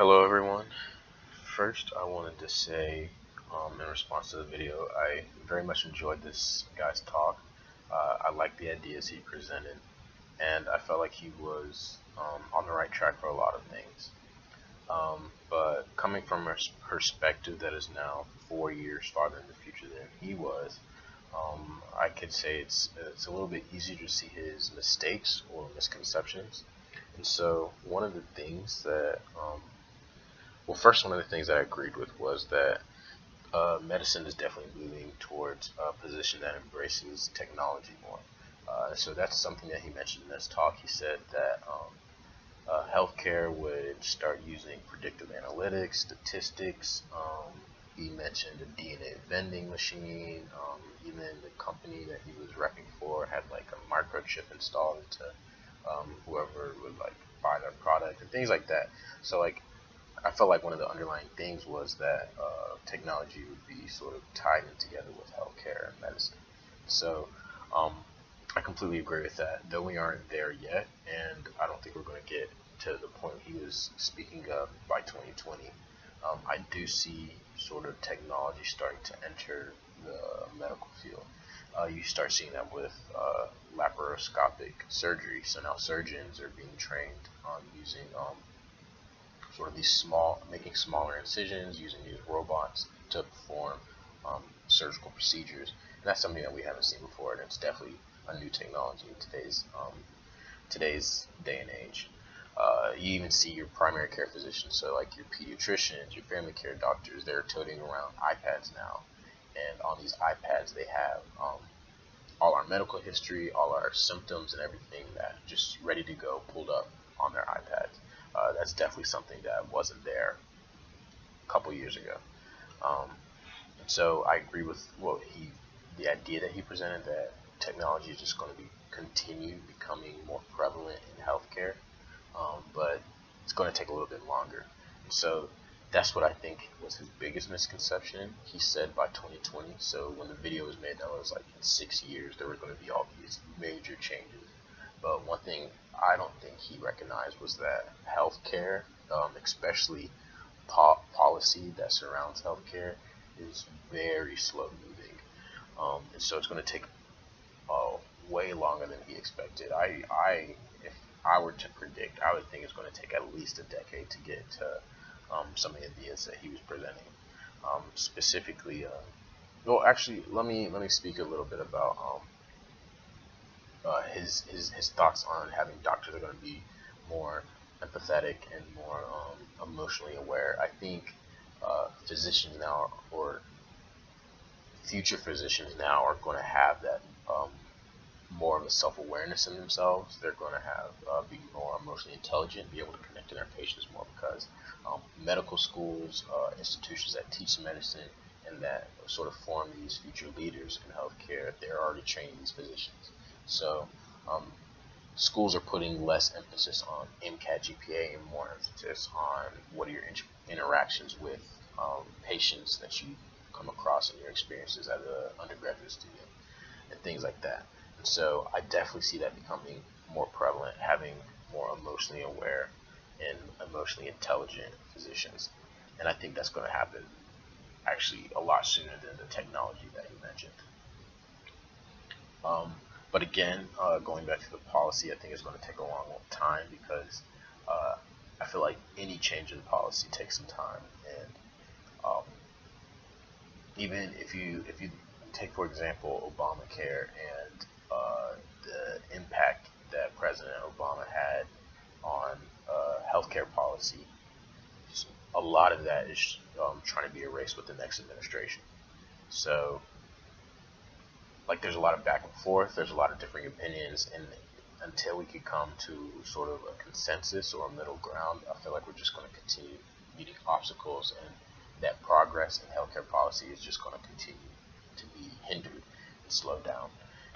Hello everyone. First, I wanted to say, in response to the video, I very much enjoyed this guy's talk. I liked the ideas he presented, and I felt like he was on the right track for a lot of things. But coming from a perspective that is now 4 years farther in the future than he was, I could say it's a little bit easier to see his mistakes or misconceptions. And so, one of the things that first, one of the things that I agreed with was that medicine is definitely moving towards a position that embraces technology more. So that's something that he mentioned in his talk. He said that healthcare would start using predictive analytics, statistics. He mentioned a DNA vending machine. Even the company that he was repping for had like a microchip installed into whoever would like buy their product and things like that. So like I felt like one of the underlying things was that technology would be sort of tied in together with healthcare and medicine. So um, I completely agree with that, though we aren't there yet, and I don't think we're going to get to the point he was speaking of by 2020. I do see sort of technology starting to enter the medical field. You start seeing that with laparoscopic surgery. So now surgeons are being trained on using sort of these making smaller incisions using these robots to perform surgical procedures. And that's something that we haven't seen before, and it's definitely a new technology in today's day and age. You even see your primary care physicians, so like your pediatricians, your family care doctors, they're toting around iPads now, and on these iPads they have all our medical history, all our symptoms, and everything that just ready to go pulled up on their iPads. That's definitely something that wasn't there a couple years ago. Um, and so I agree with the idea that he presented that technology is just going to be continue becoming more prevalent in healthcare, but it's going to take a little bit longer. And so that's what I think was his biggest misconception. He said by 2020. So when the video was made, that was like in 6 years there were going to be all these major changes. But one thing I don't think he recognized was that healthcare, especially policy that surrounds healthcare, is very slow moving, and so it's going to take way longer than he expected. If I were to predict, I would think it's going to take at least a decade to get to some of the ideas that he was presenting. Specifically, actually, let me speak a little bit about his thoughts on having doctors that are going to be more empathetic and more emotionally aware. I think physicians now, or future physicians now, are going to have that more of a self-awareness in themselves. They're going to have be more emotionally intelligent, be able to connect to their patients more, because medical schools, institutions that teach medicine and that sort of form these future leaders in healthcare, they're already training these physicians. So um, schools are putting less emphasis on MCAT GPA and more emphasis on what are your interactions with patients that you come across in your experiences as an undergraduate student and things like that. And so I definitely see that becoming more prevalent, having more emotionally aware and emotionally intelligent physicians. And I think that's going to happen actually a lot sooner than the technology that you mentioned. Um, but again, going back to the policy, I think it's going to take a long time because uh, I feel like any change in policy takes some time. And um, even if you take for example Obamacare and the impact that President Obama had on healthcare policy, a lot of that is trying to be erased with the next administration. So like there's a lot of back and forth, there's a lot of differing opinions, and until we could come to sort of a consensus or a middle ground, I feel like we're just going to continue meeting obstacles, and that progress in healthcare policy is just going to continue to be hindered and slowed down.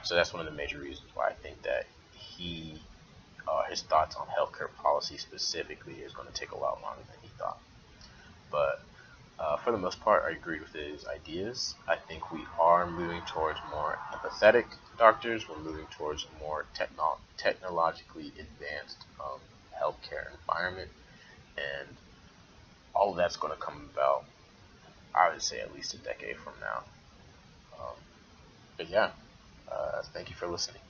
So that's one of the major reasons why I think that his thoughts on healthcare policy specifically is going to take a lot longer than he thought. But for the most part, I agree with his ideas. I think we are moving towards more empathetic doctors. We're moving towards a more technologically advanced healthcare environment, and all of that's going to come about, I would say, at least a decade from now. Um, but yeah, thank you for listening.